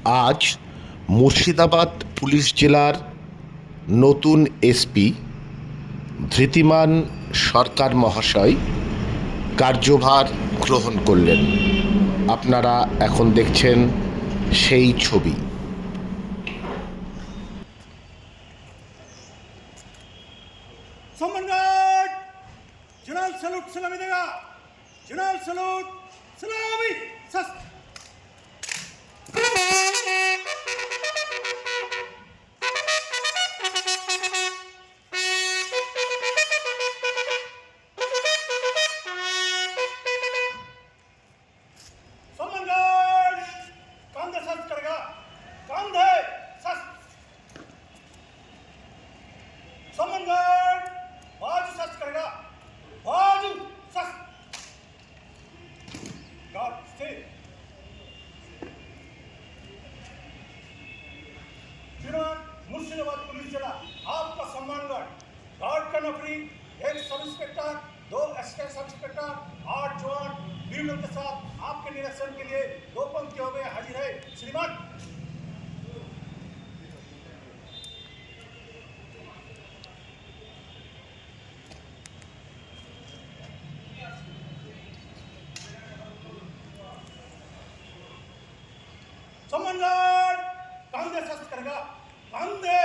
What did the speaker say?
আজ মুর্শিদাবাদ পুলিশ জেলার নতুন এসপি ধৃতিমান সরকার মহাশয় কার্যভার গ্রহণ করলেন। আপনারা এখন দেখছেন সেই ছবি। सम्मान गार्ड जनरल सैल्यूट सलामी देगा। जनरल सैल्यूट सलामी सस सम्मान गार्ड कंधे सस करेगा। कंधे सस सम्मान गार्ड बाजू सस करेगा। बाजू सस गार्ड स्टे। श्रीमान मुर्शिदाबाद पुलिस जिला आपका सम्मान गार्ड का नौकरी एक sub inspector, 2 assistant sub inspector, 8 जवान वीरों के साथ आपके निरीक्षण के लिए 2 पंक्तियों में हाजिर है। श्रीमान सम्मान गार्ड कंधे सस्त करेगा। कंधे